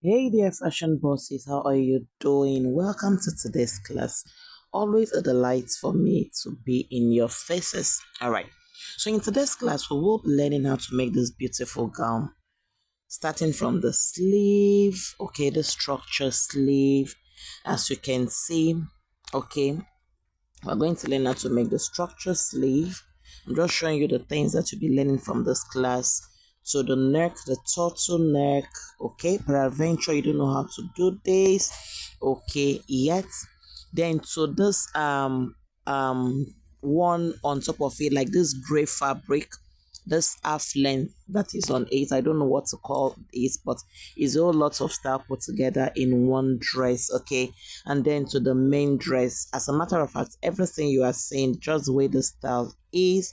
Hey there, fashion bosses, how are you doing? Welcome to today's class. Always a delight for me to be in your faces. All right, so in today's class, we will be learning how to make this beautiful gown, starting from the sleeve, okay, the structure sleeve, as you can see, okay. We're going to learn how to make the structure sleeve. I'm just showing you the things that you'll be learning from this class. So the neck, the turtleneck, okay. Peradventure, you don't know how to do this, okay, yet. Then to this um one on top of it, like this gray fabric, this half length that is on it. I don't know what to call it, but it's a whole lot of stuff put together in one dress, okay. And then to the main dress. As a matter of fact, everything you are saying, just the way the style is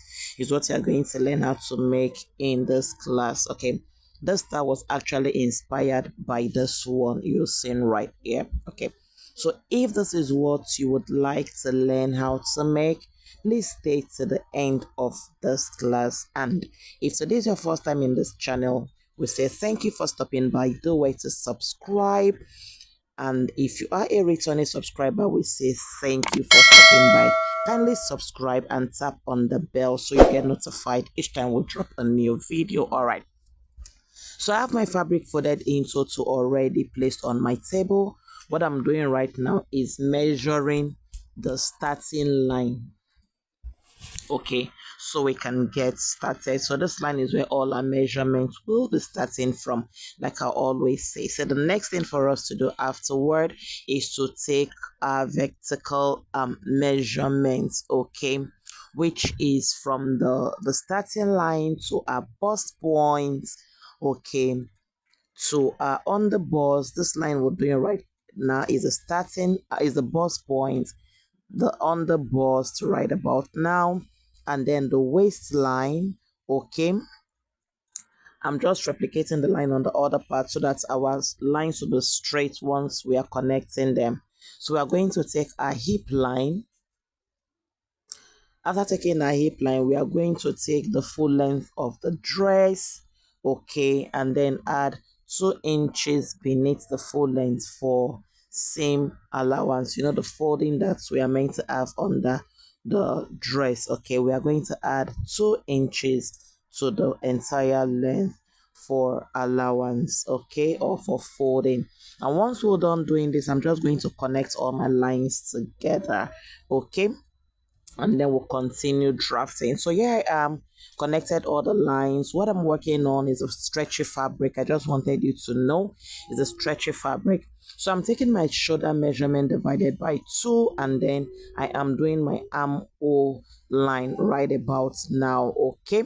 what you're going to learn how to make in this class, okay. This style was actually inspired by this one you're seeing right here, okay. So if this is what you would like to learn how to make, please stay to the end of this class. And if today is your first time in this channel, we say thank you for stopping by. Do wait to subscribe, and if you are a returning subscriber, we say thank you for stopping by. Kindly subscribe and tap on the bell so you get notified each time we drop a new video. All right. So I have my fabric folded in total already placed on my table. What I'm doing right now is measuring the starting line, okay, so we can get started. So this line is where all our measurements will be starting from, like I always say. So the next thing for us to do afterward is to take our vertical measurements, okay, which is from the starting line to our bust point, okay, to on the bust. This line we're doing right now is a starting is the bust point, the under bust right about now, and then the waistline, okay. I'm just replicating the line on the other part so that our lines will be straight once we are connecting them. So we are going to take our hip line. After taking our hip line, we are going to take the full length of the dress, okay, and then add 2 inches beneath the full length for seam allowance. You know, the folding that we are meant to have under the dress, okay. We are going to add 2 inches to the entire length for allowance, okay, or for folding. And once we're done doing this, I'm just going to connect all my lines together, okay, and then we'll continue drafting. So yeah, I connected all the lines. What I'm working on is a stretchy fabric. I just wanted you to know is a stretchy fabric. So I'm taking my shoulder measurement divided by 2, and then I am doing my armhole line right about now, okay.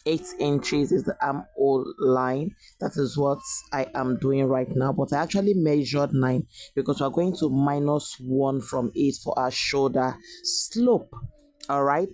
8 inches is the armhole line. That is what I am doing right now, but I actually measured 9 because we're going to minus 1 from it for our shoulder slope. All right,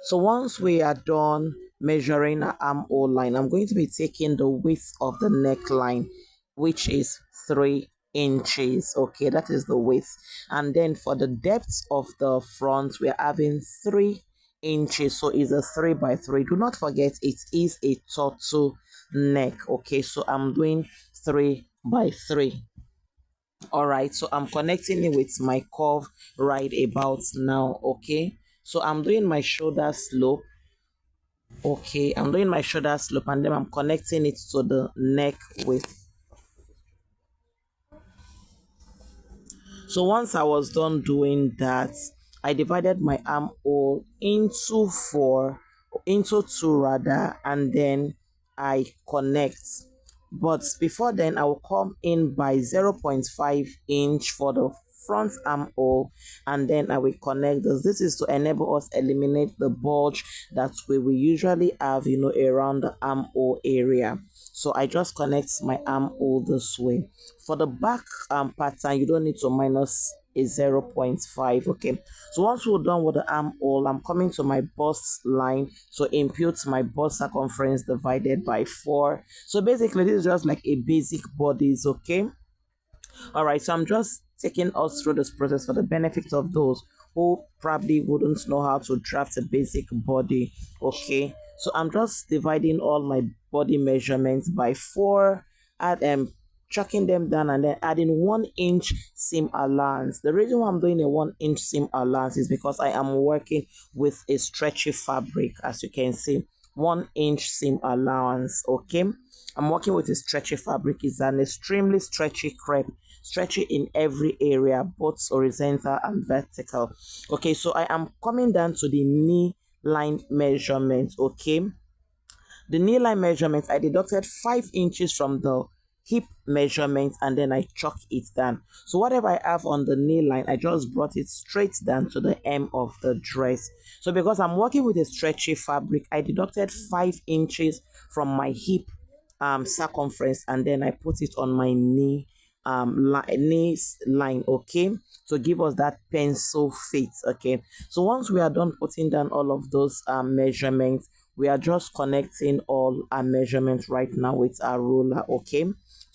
so once we are done measuring our armhole line, I'm going to be taking the width of the neckline, which is 3 inches, okay. That is the width. And then for the depth of the front, we're having 3 inches, so it's a 3 by 3. Do not forget it is a turtle neck, okay. So I'm doing 3 by 3. All right, so I'm connecting it with my curve right about now, okay. So I'm doing my shoulder slope, okay. I'm doing my shoulder slope, and then I'm connecting it to the neck width. So once I was done doing that, I divided my armhole into 4, into 2 rather, and then I connect. But before then, I will come in by 0.5 inch for the front armhole, and then I will connect this. This is to enable us eliminate the bulge that we will usually have, you know, around the armhole area. So I just connect my armhole this way. For the back pattern, you don't need to minus a 0.5, okay. So once we're done with the armhole, I'm coming to my bust line, so impute my bust circumference divided by 4. So basically this is just like a basic bodies, okay. All right, so I'm just taking us through this process for the benefit of those who probably wouldn't know how to draft a basic body, okay. So I'm just dividing all my body measurements by 4, add chucking them down and then adding 1 inch seam allowance. The reason why I'm doing a 1 inch seam allowance is because I am working with a stretchy fabric, as you can see. 1 inch seam allowance. Okay, I'm working with a stretchy fabric. It's an extremely stretchy crepe, stretchy in every area, both horizontal and vertical. Okay, so I am coming down to the knee line measurement. Okay, the knee line measurement, I deducted 5 inches from the hip measurement and then I chalk it down. So whatever I have on the knee line, I just brought it straight down to the hem of the dress. So because I'm working with a stretchy fabric, I deducted 5 inches from my hip circumference and then I put it on my knee line. Okay, to give us that pencil fit. Okay, so once we are done putting down all of those measurements, we are just connecting all our measurements right now with our ruler. Okay,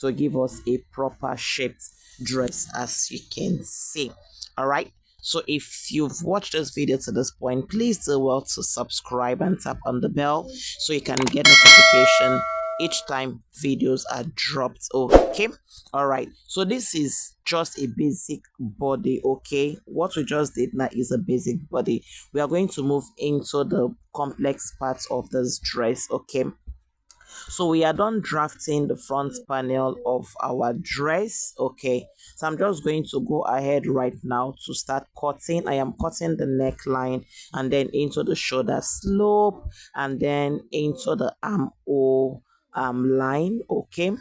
to give us a proper shaped dress, as you can see. All right, so if you've watched this video to this point, please do well to subscribe and tap on the bell so you can get notification each time videos are dropped. Okay, all right, so this is just a basic body. Okay, what we just did now is a basic body. We are going to move into the complex parts of this dress. Okay, so we are done drafting the front panel of our dress. Okay, so I'm just going to go ahead right now to start cutting. I am cutting the neckline and then into the shoulder slope and then into the armhole line. Okay,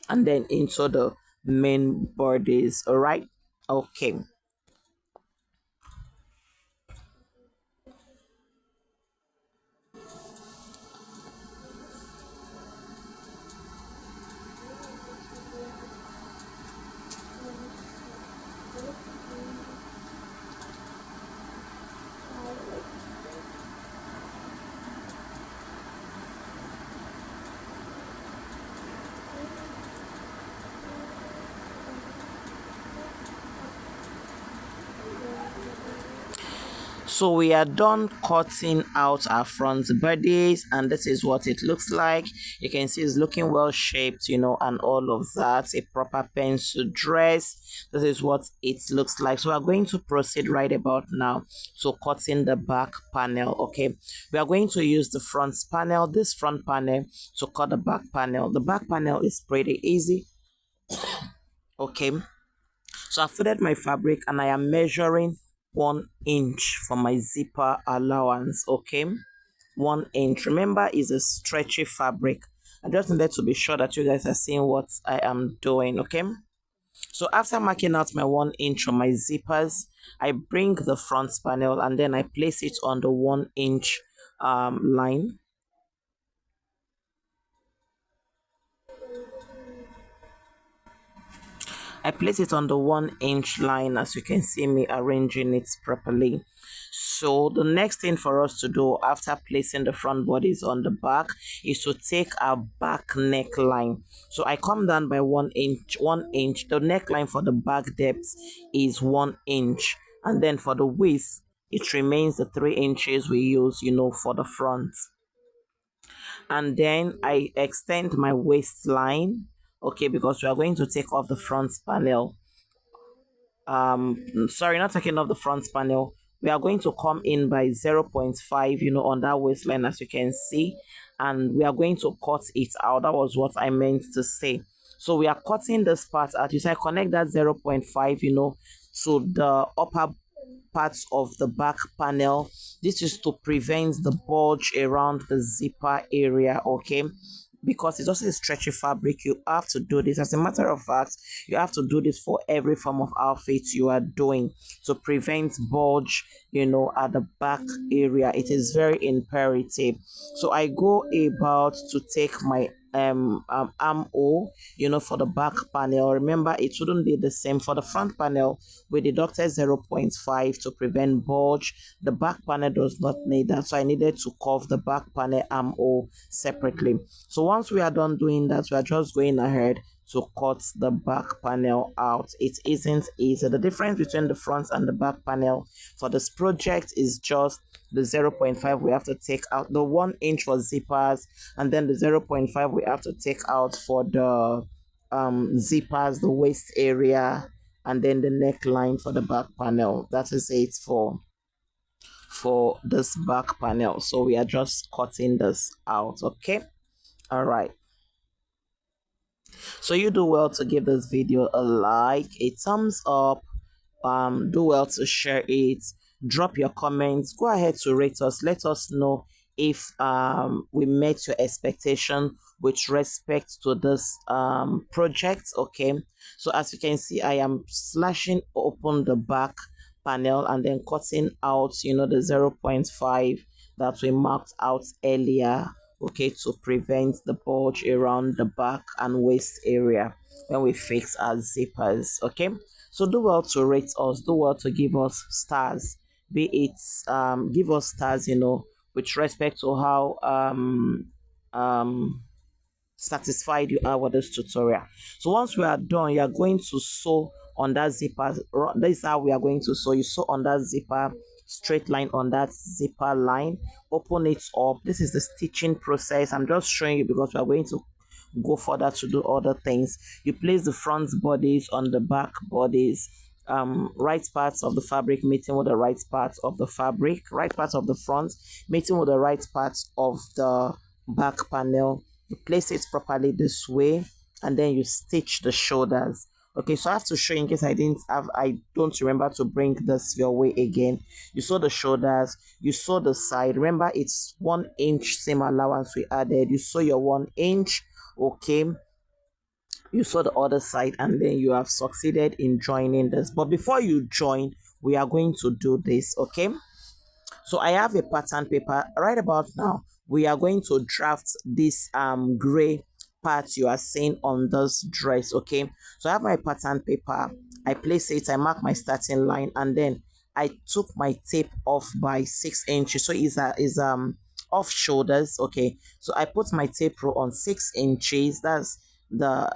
and then into the main bodies. All right, okay. So we are done cutting out our front bodies and this is what it looks like. You can see it's looking well shaped, and all of that. A proper pencil dress. This is what it looks like. So we are going to proceed right about now to cutting the back panel. Okay, we are going to use the front panel, this front panel, to cut the back panel. The back panel is pretty easy. Okay, so I folded my fabric and I am measuring 1 inch for my zipper allowance. Okay, 1 inch. Remember, is a stretchy fabric. I just needed to be sure that you guys are seeing what I am doing. Okay, so after marking out my 1 inch on my zippers, I bring the front panel and then I place it on the 1 inch line. I place it on the 1 inch line, as you can see me arranging it properly. So the next thing for us to do after placing the front bodies on the back is to take our back neckline. So I come down by 1 inch. The neckline for the back depth is 1 inch, and then for the width it remains the 3 inches we use, for the front. And then I extend my waistline. Okay, because we are going to take off the front panel. Sorry, not taking off the front panel. We are going to come in by 0.5, on that waistline, as you can see, and we are going to cut it out. That was what I meant to say. So we are cutting this part out. You say connect that 0.5, to the upper parts of the back panel. This is to prevent the bulge around the zipper area. Okay, because it's also a stretchy fabric, you have to do this. As a matter of fact, you have to do this for every form of outfit you are doing to prevent bulge, at the back area. It is very imperative. So I go about to take my armhole, for the back panel. Remember, it shouldn't be the same for the front panel. We deducted 0.5 to prevent bulge. The back panel does not need that, so I needed to curve the back panel armhole separately. So once we are done doing that, we are just going ahead to cut the back panel out. It isn't easy. The difference between the front and the back panel for this project is just the 0.5 we have to take out, the 1 inch for zippers, and then the 0.5 we have to take out for the zippers, the waist area, and then the neckline for the back panel. That is it for this back panel. So we are just cutting this out. Okay, all right. So you do well to give this video a like, a thumbs up, do well to share it, drop your comments, go ahead to rate us, let us know if we met your expectation with respect to this project. Okay, so as you can see, I am slashing open the back panel and then cutting out, you know, the 0.5 that we marked out earlier, okay, to prevent the bulge around the back and waist area when we fix our zippers. Okay, so do well to rate us, do well to give us stars, be it give us stars, you know, with respect to how um satisfied you are with this tutorial. So once we are done, you are going to sew on that zipper. This is how we are going to sew. You sew on that zipper, straight line on that zipper line, open it up. This is the stitching process. I'm just showing you because we are going to go further to do other things. You place the front bodies on the back bodies, right parts of the fabric meeting with the right parts of the fabric, right parts of the front meeting with the right parts of the back panel. You place it properly this way, and then you stitch the shoulders. Okay, so I have to show you in case I don't remember to bring this your way again. You sew the shoulders, you sew the side. Remember, it's 1 inch seam allowance we added. You sew your 1 inch. Okay, you saw the other side, and then you have succeeded in joining this. But before you join, we are going to do this. Okay, so I have a pattern paper right about now. We are going to draft this gray part you are seeing on this dress. Okay, so I have my pattern paper, I place it, I mark my starting line, and then I took my tape off by 6 inches. So is off shoulders. Okay, so I put my tape roll on 6 inches. That's the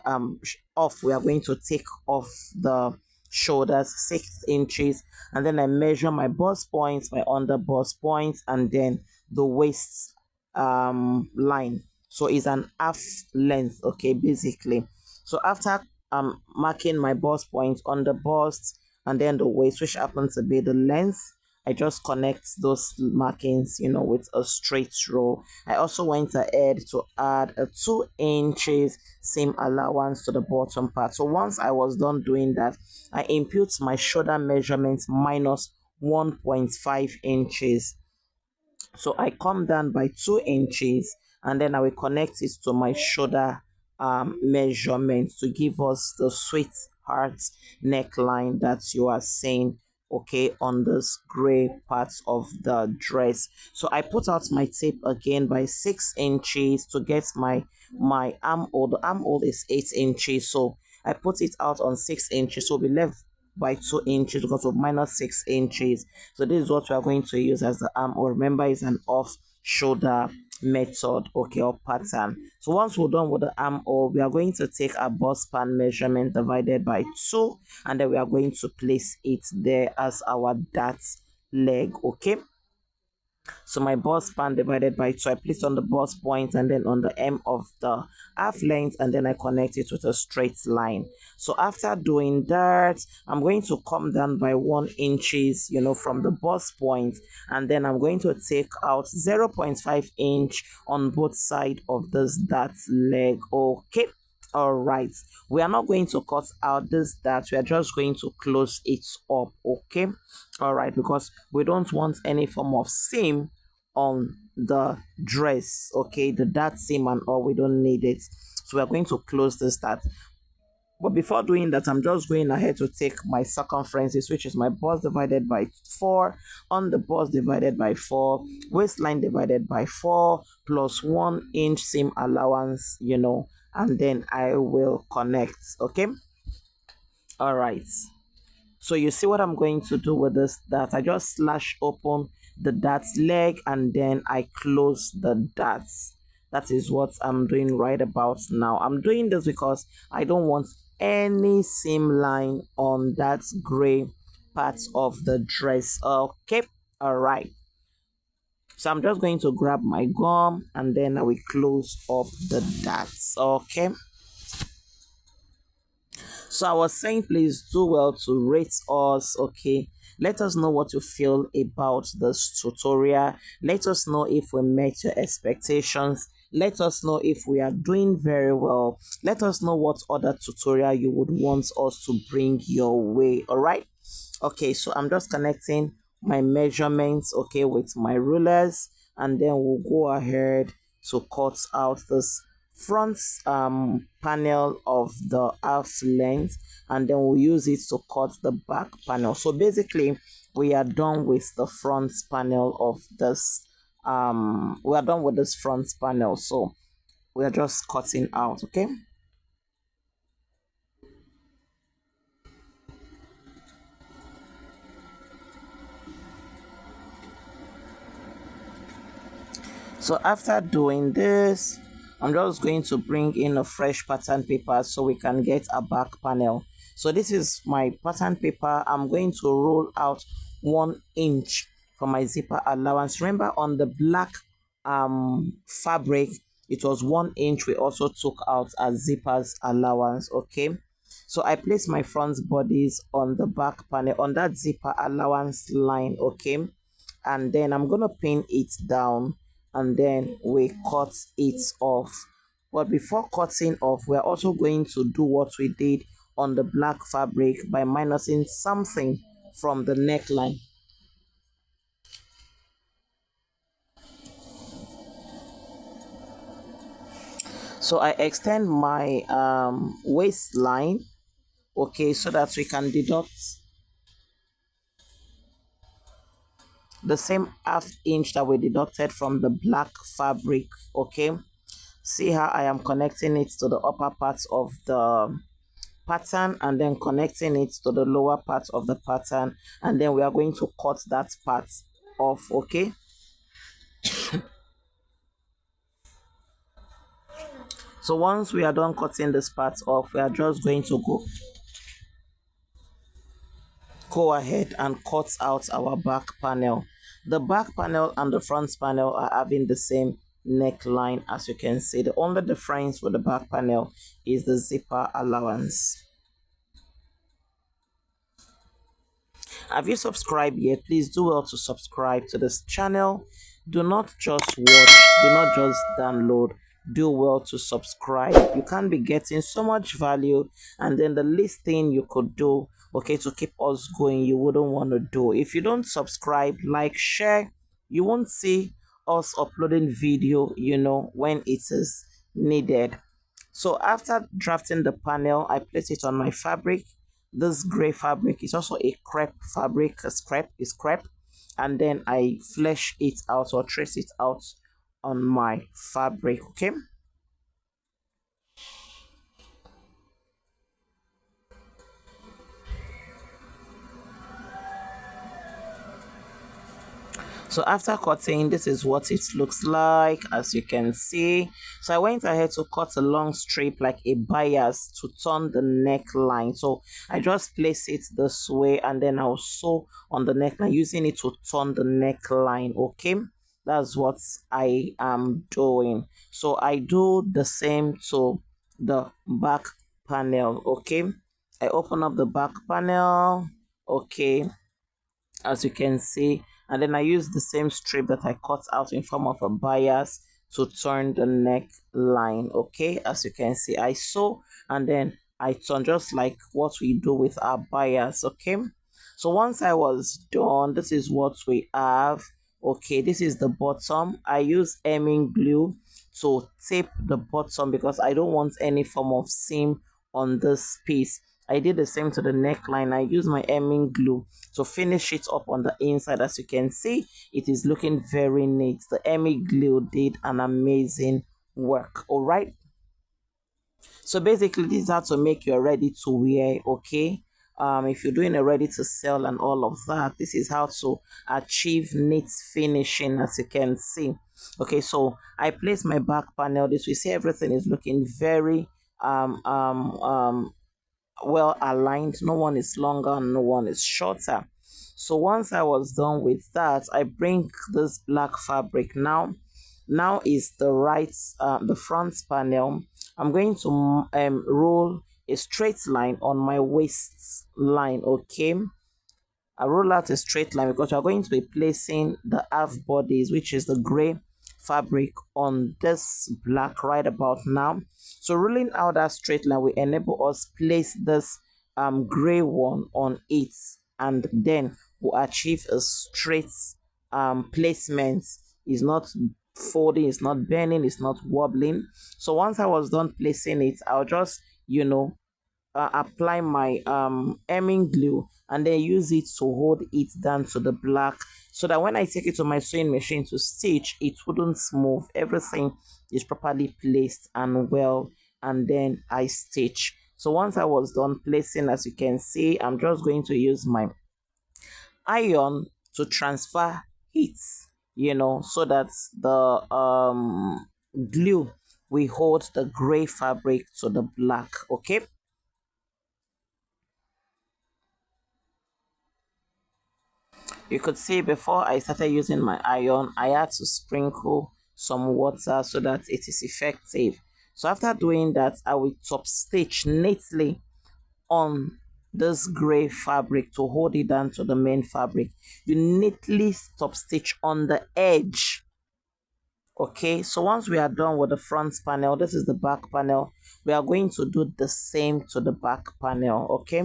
off we are going to take off the shoulders, 6 inches, and then I measure my bust points, my under bust points, and then the waist line. So it's an half length. Okay, basically. So after marking my bust points on the bust and then the waist, which happens to be the length, I just connect those markings, you know, with a straight row. I also went ahead to add a 2 inches seam allowance to the bottom part. So once I was done doing that, I impute my shoulder measurements minus 1.5 inches. So I come down by 2 inches, and then I will connect it to my shoulder measurement to give us the sweetheart neckline that you are seeing, okay, on this gray part of the dress. So I put out my tape again by 6 inches to get my armhole. The armhole is 8 inches, so I put it out on 6 inches, so we'll be left by 2 inches because of minus 6 inches. So this is what we are going to use as the armhole. Remember, it's an off shoulder method, okay, or pattern. So once we're done with the armhole, we are going to take our bust span measurement divided by 2, and then we are going to place it there as our dart leg. Okay, so my bust span divided by 2, I placed on the bust point and then on the M of the half length, and then I connect it with a straight line. So after doing that, I'm going to come down by 1 inches, you know, from the bust point, and then I'm going to take out 0.5 inch on both sides of this dart leg. Okay, all right, we are not going to cut out this dart, we are just going to close it up. Okay, all right, because we don't want any form of seam on the dress. Okay, the dart seam and all, we don't need it, so we are going to close this dart. But before doing that, I'm just going ahead to take my circumferences, which is my bust divided by 4, on the bust divided by 4, waistline divided by 4, plus 1 inch seam allowance, you know, and then I will connect. Okay, all right. So you see what I'm going to do with this dart. I just slash open the dart leg and then I close the darts. That is what I'm doing right about now. I'm doing this because I don't want any seam line on that gray part of the dress. Okay, all right. So I'm just going to grab my gum and then I will close up the darts. Okay. So I was saying, please do well to rate us, okay? Let us know what you feel about this tutorial. Let us know if we met your expectations. Let us know if we are doing very well. Let us know what other tutorial you would want us to bring your way, all right? Okay, so I'm just connecting my measurements, okay, with my rulers, and then we'll go ahead to cut out this front panel of the half length, and then we'll use it to cut the back panel. So basically we are done with the front panel of this we are done with this front panel, so we are just cutting out, okay? So after doing this, I'm just going to bring in a fresh pattern paper so we can get a back panel. So this is my pattern paper. I'm going to roll out 1 inch for my zipper allowance. Remember, on the black fabric, it was 1 inch we also took out as zippers allowance, okay? So I place my front bodies on the back panel on that zipper allowance line, okay? And then I'm gonna pin it down, and then we cut it off. But before cutting off, we're also going to do what we did on the black fabric by minusing something from the neckline. So I extend my waistline, okay, so that we can deduct the same ½ inch that we deducted from the black fabric, okay? See how I am connecting it to the upper part of the pattern, and then connecting it to the lower part of the pattern, and then we are going to cut that part off, okay? So once we are done cutting this part off, we are just going to go ahead and cut out our back panel. The back panel and the front panel are having the same neckline, as you can see. The only difference with the back panel is the zipper allowance. Have you subscribed yet? Please do well to subscribe to this channel. Do not just watch, do not just download, do well to subscribe. You can be getting so much value, and then the least thing you could do, okay, to keep us going, you wouldn't want to do. If you don't subscribe, like, share, you won't see us uploading video, when it is needed. So after drafting the panel, I place it on my fabric. This gray fabric is also a crepe fabric. A scrap is crepe, and then I flesh it out or trace it out on my fabric, okay? So after cutting, this is what it looks like, as you can see. So I went ahead to cut a long strip like a bias to turn the neckline. So I just place it this way, and then I'll sew on the neckline using it to turn the neckline, okay? That's what I am doing. So I do the same to the back panel, okay? I open up the back panel, okay, as you can see, and then I use the same strip that I cut out in form of a bias to turn the neckline, okay? As you can see, I sew and then I turn, just like what we do with our bias, okay? So once I was done, this is what we have, okay? This is the bottom. I use hemming glue to tape the bottom because I don't want any form of seam on this piece. I did the same to the neckline. I use my hemming glue to finish it up on the inside. As you can see, it is looking very neat. The hemming glue did an amazing work. All right, so basically this is how to make your ready to wear, okay? If you're doing a ready to sell and all of that, this is how to achieve neat finishing, as you can see. Okay, so I place my back panel this way. See, everything is looking very well aligned. No one is longer and no one is shorter. So once I was done with that, I bring this black fabric. Now is the front panel. I'm going to roll a straight line on my waist line. Okay, I roll out a straight line because we are going to be placing the half bodies, which is the gray fabric, on this black right about now. So rolling out that straight line will enable us place this gray one on it, and then we'll achieve a straight placement. It's not folding, it's not bending, it's not wobbling. So once I was done placing it, I'll just, apply my hemming glue and then use it to hold it down to the black, so that when I take it to my sewing machine to stitch, it wouldn't move. Everything is properly placed and well, and then I stitch. So once I was done placing, as you can see, I'm just going to use my iron to transfer heat, so that the glue will hold the gray fabric to the black. Okay, you could see before I started using my iron, I had to sprinkle some water so that it is effective. So after doing that, I will top stitch neatly on this gray fabric to hold it down to the main fabric. You neatly top stitch on the edge. Okay, so once we are done with the front panel, this is the back panel. We are going to do the same to the back panel. Okay,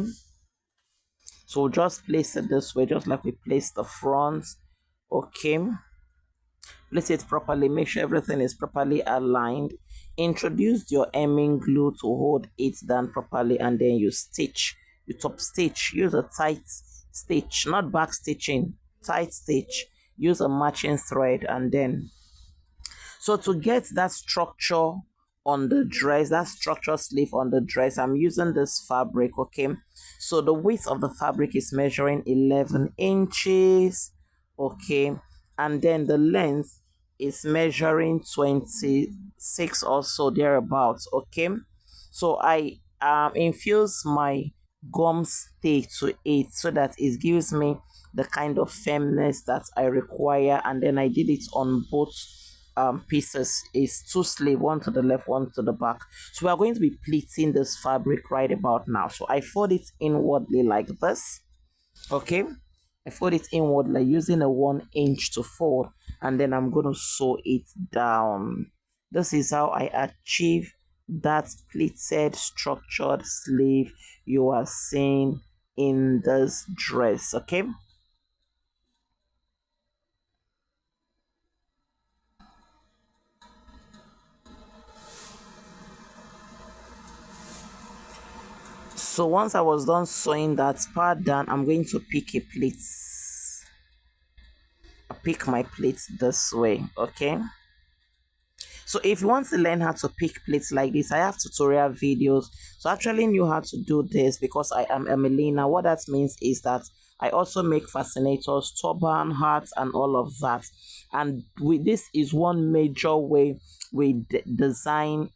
so we'll just place it this way, just like we placed the front. Okay, place it properly, make sure everything is properly aligned. Introduce your hemming glue to hold it down properly, and then you stitch. You top stitch. Use a tight stitch, not back stitching, tight stitch. Use a matching thread, and then, so to get that structure on the dress, that structure sleeve on the dress, I'm using this fabric. Okay, so the width of the fabric is measuring 11 inches. Okay, and then the length is measuring 26 or so, thereabouts. Okay, so I infuse my gum stay to it so that it gives me the kind of firmness that I require, and then I did it on both pieces. Is two sleeve, one to the left, one to the back. So we are going to be pleating this fabric right about now. So I fold it inwardly like this. Okay, I fold it inwardly using a 1 inch to fold, and then I'm going to sew it down. This is how I achieve that pleated structured sleeve you are seeing in this dress. Okay, so once I was done sewing that part down, I'm going to pick a plate. I pick my plates this way. Okay, so if you want to learn how to pick plates like this, I have tutorial videos. So I actually knew how to do this because I am a milliner. What that means is that I also make fascinators, turban, hats, and all of that. And this is one major way we design.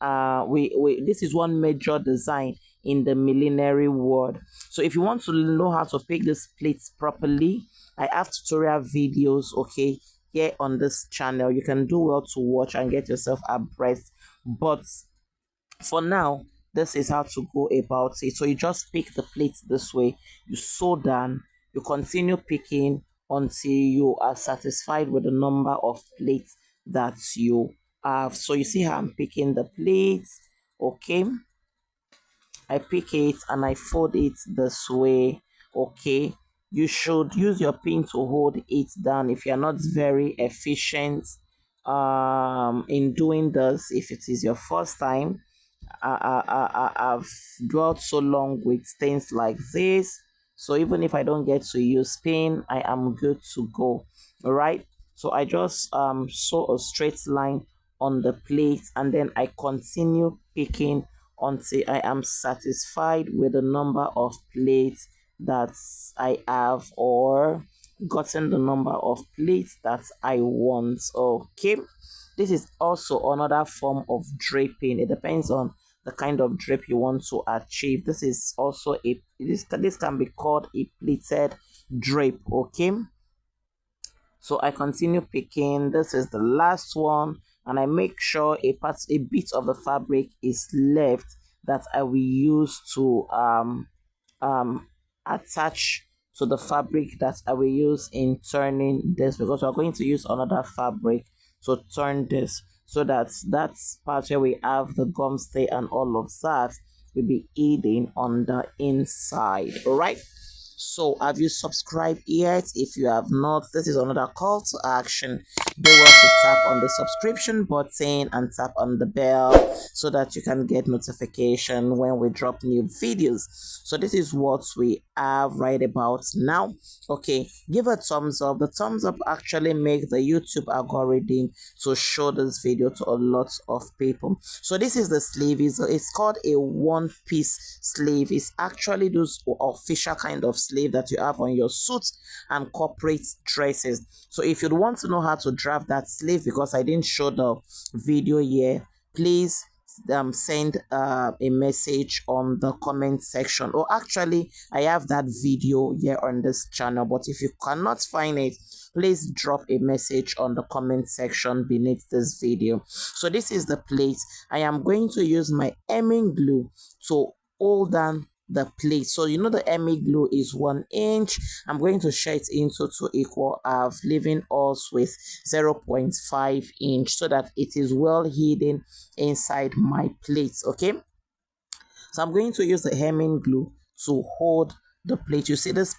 We this is one major design in the millinery world. So if you want to know how to pick these plates properly, I have tutorial videos. Okay, here on this channel, you can do well to watch and get yourself abreast. But for now, this is how to go about it. So you just pick the plates this way, you sew down, you continue picking until you are satisfied with the number of plates that you have. So you see how I'm picking the plates. Okay, I pick it and I fold it this way. Okay, you should use your pin to hold it down if you're not very efficient in doing this. If it is your first time, I've dwelt so long with things like this, so even if I don't get to use pin, I am good to go. All right, so I just sew a straight line on the plate, and then I continue picking until I am satisfied with the number of plates that I have, or gotten the number of plates that I want. Okay, this is also another form of draping. It depends on the kind of drape you want to achieve. This is also this can be called a pleated drape. Okay, so I continue picking. This is the last one, and I make sure a bit of the fabric is left that I will use to um attach to the fabric that I will use in turning this, because we're going to use another fabric to turn this, so that that's part where we have the gum stay and all of that will be hidden on the inside. All right, so have you subscribed yet? If you have not, this is another call to action. Do well to tap on the subscription button and tap on the bell so that you can get notification when we drop new videos. So this is what we have right about now. Okay, give a thumbs up. The thumbs up actually make the YouTube algorithm to show this video to a lot of people. So this is the sleeve. It's called a one piece sleeve. It's actually those official kind of sleeve that you have on your suits and corporate dresses. So if you'd want to know how to draft that sleeve, because I didn't show the video here, please send a message on the comment section, or actually I have that video here on this channel, but if you cannot find it, please drop a message on the comment section beneath this video. So this is the plate. I am going to use my hemming glue to hold down the plate. So you know the hemming glue is 1 inch. I'm going to share it into 2 equal halves, leaving us with 0.5 inch so that it is well hidden inside my plate. Okay, so I'm going to use the hemming glue to hold the plate. You see this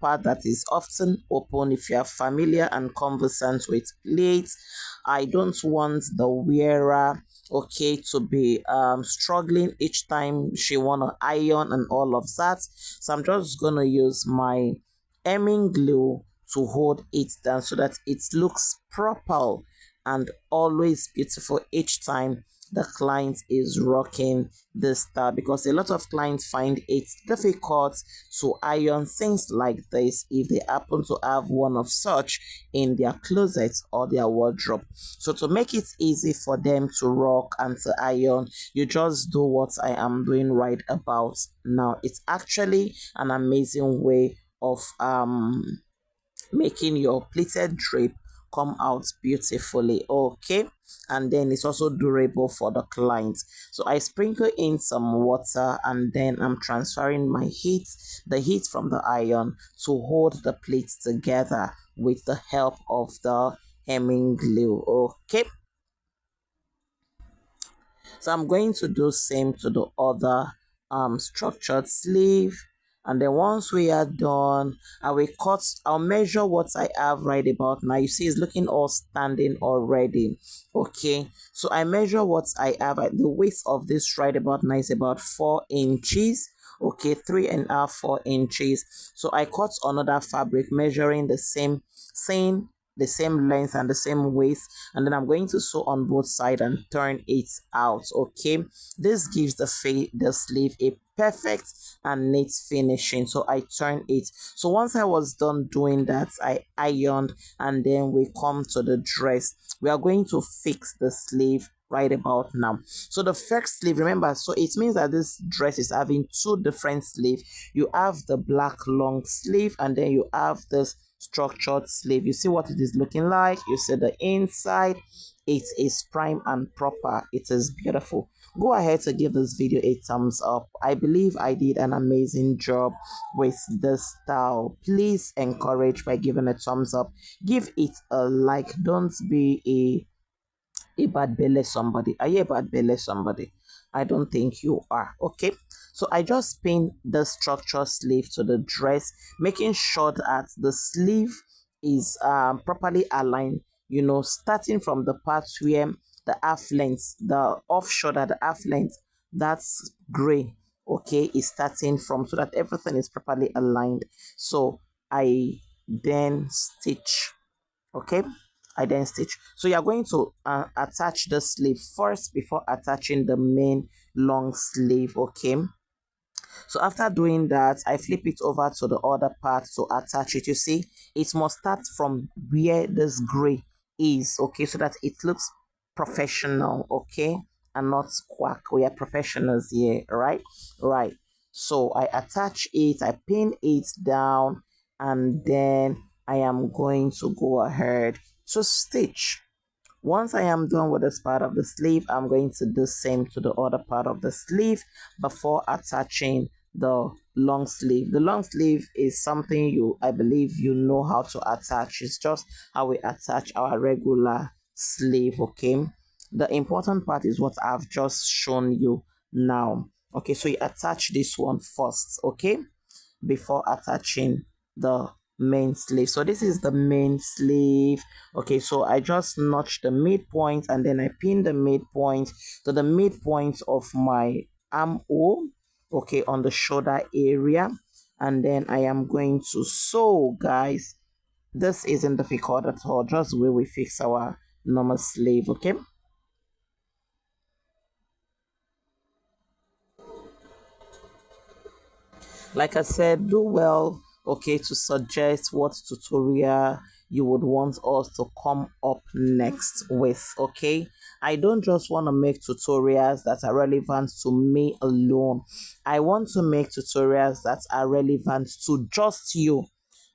part that is often open. If you are familiar and conversant with plates, I don't want the wearer, okay, to be struggling each time she wanna iron and all of that. So I'm just gonna use my hemming glue to hold it down so that it looks proper and always beautiful each time the client is rocking this style, because a lot of clients find it difficult to iron things like this if they happen to have one of such in their closet or their wardrobe. So to make it easy for them to rock and to iron, you just do what I am doing right about now. It's actually an amazing way of making your pleated drape come out beautifully. Okay, and then it's also durable for the client. So I sprinkle in some water, and then I'm transferring the heat from the iron to hold the plates together with the help of the hemming glue. Okay, so I'm going to do same to the other structured sleeve. And then once we are done, I'll measure what I have right about now. You see it's looking all standing already. Okay, so I measure what I have. The width of this right about now is about 4 inches. Okay, 3.5, 4 inches. So I cut another fabric measuring the same length and the same width, and then I'm going to sew on both sides and turn it out. Okay, this gives the sleeve a perfect and neat finishing. So I turn it. So once I was done doing that, I ironed, and then we come to the dress. We are going to fix the sleeve right about now. So the first sleeve, remember, so it means that this dress is having two different sleeves. You have the black long sleeve, and then you have this structured sleeve. You see what it is looking like. You see the inside. It is prime and proper. It is beautiful. Go ahead to give this video a thumbs up. I believe I did an amazing job with this style. Please encourage by giving a thumbs up. Give it a like. Don't be a bad belly somebody. Are you a bad belly somebody? I don't think you are. Okay, so I just pin the structure sleeve to the dress, making sure that the sleeve is properly aligned, you know, starting from the part where the half length, the off shoulder, the half length, that's gray, okay, is starting from, so that everything is properly aligned. So I then stitch. Okay, I then stitch. So you're going to attach the sleeve first before attaching the main long sleeve. Okay, so after doing that, I flip it over to the other part to attach it. You see, it must start from where this gray is, okay, so that it looks professional, okay, and not quack. We are professionals here, right? Right. So I attach it, I pin it down, and then I am going to go ahead to stitch. Once I am done with this part of the sleeve, I'm going to do same to the other part of the sleeve before attaching the long sleeve. The long sleeve is something I believe you know how to attach. It's just how we attach our regular sleeve, okay? The important part is what I've just shown you now. Okay, so you attach this one first, okay, before attaching the main sleeve. So this is the main sleeve. Okay, so I just notch the midpoint and then I pin the midpoint to the midpoint of my armhole, okay, on the shoulder area, and then I am going to sew, guys. This isn't difficult at all, just the way we fix our normal sleeve, okay? Like I said, do well, okay, to suggest what tutorial you would want us to come up next with, okay? I don't just want to make tutorials that are relevant to me alone. I want to make tutorials that are relevant to just you.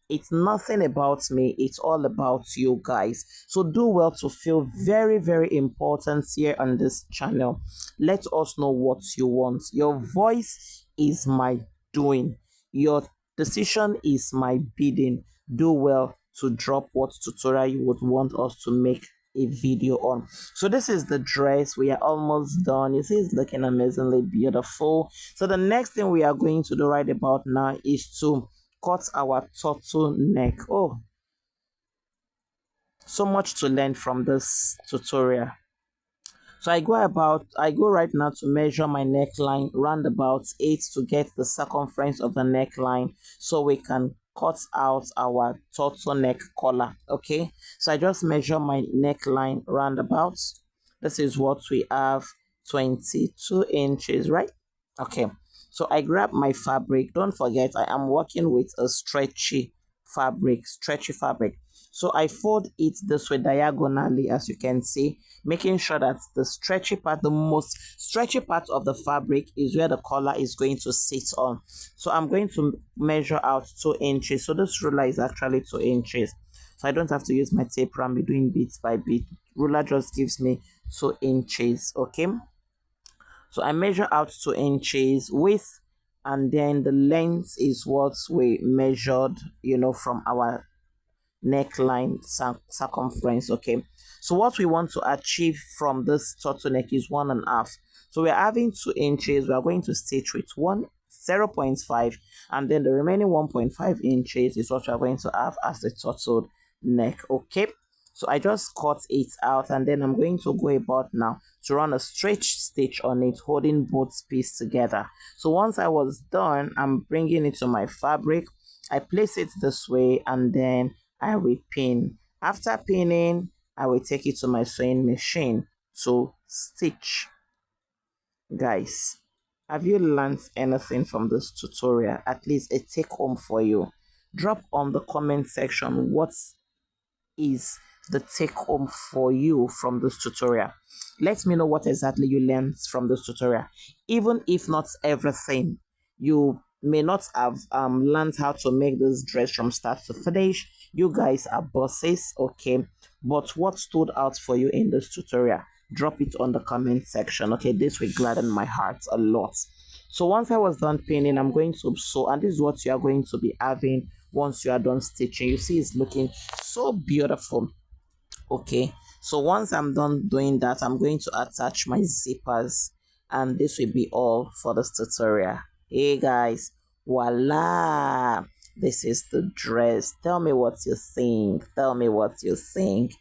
It's nothing about me, it's all about you guys. So do well to feel very, very important here on this channel. Let us know what you want. Your voice is my doing, your decision is my bidding. Do well to drop what tutorial you would want us to make a video on. So this is the dress. We are almost done. You see, it's looking amazingly beautiful. So the next thing we are going to do right about now is to cut our turtleneck. Oh, so much to learn from this tutorial. So I go right now to measure my neckline round about 8 to get the circumference of the neckline so we can cut out our turtleneck collar. Okay, so I just measure my neckline roundabout. This is what we have, 22 inches, right? Okay, so I grab my fabric. Don't forget, I am working with a stretchy fabric. So I fold it this way diagonally, as you can see, making sure that the stretchy part, the most stretchy part of the fabric, is where the collar is going to sit on. So I'm going to measure out 2 inches. So this ruler is actually 2 inches. So I don't have to use my tape and be doing bit by bit. Ruler just gives me 2 inches, okay? So I measure out 2 inches width, and then the length is what we measured, from our neckline circumference, okay? So what we want to achieve from this turtleneck is 1.5. So we're having 2 inches. We are going to stitch with 0.5, and then the remaining 1.5 inches is what we are going to have as the turtleneck, okay? So I just cut it out, and then I'm going to go about now to run a stretch stitch on it, holding both pieces together. So once I was done, I'm bringing it to my fabric. I place it this way, and then I will pin. After pinning, I will take it to my sewing machine to stitch. Guys, have you learned anything from this tutorial? At least a take home for you. Drop on the comment section what is the take home for you from this tutorial. Let me know what exactly you learned from this tutorial. Even if not everything, you may not have learned how to make this dress from start to finish. You guys are bosses, okay? But what stood out for you in this tutorial? Drop it on the comment section, okay? This will gladden my heart a lot. So once I was done pinning, I'm going to sew, and this is what you are going to be having once you are done stitching. You see, it's looking so beautiful. Okay, so once I'm done doing that, I'm going to attach my zippers, and this will be all for this tutorial. Hey guys, voila, this is the dress. Tell me what you think. Tell me what you think.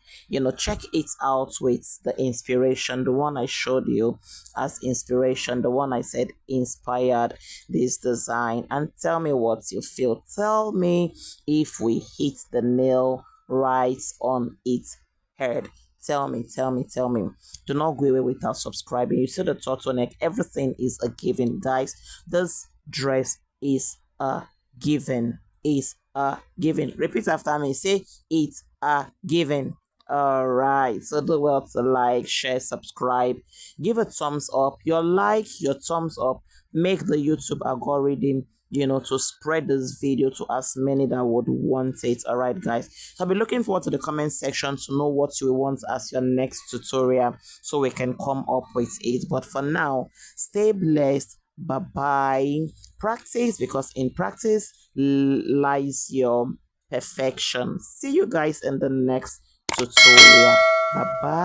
Check it out with the inspiration, the one I showed you as inspiration, the one I said inspired this design, and tell me what you feel. Tell me if we hit the nail right on its head. Tell me, tell me, tell me. Do not go away without subscribing. You see the turtleneck, everything is a given, guys. This dress is a given. Is a given. Repeat after me. Say it's a given. All right, so do well to like, share, subscribe, give a thumbs up. Your like, your thumbs up make the YouTube algorithm, to spread this video to as many that would want it. All right, guys. So I'll be looking forward to the comment section to know what you want as your next tutorial so we can come up with it. But for now, stay blessed. Bye bye. Practice, because in practice lies your perfection. See you guys in the next tutorial. Bye bye.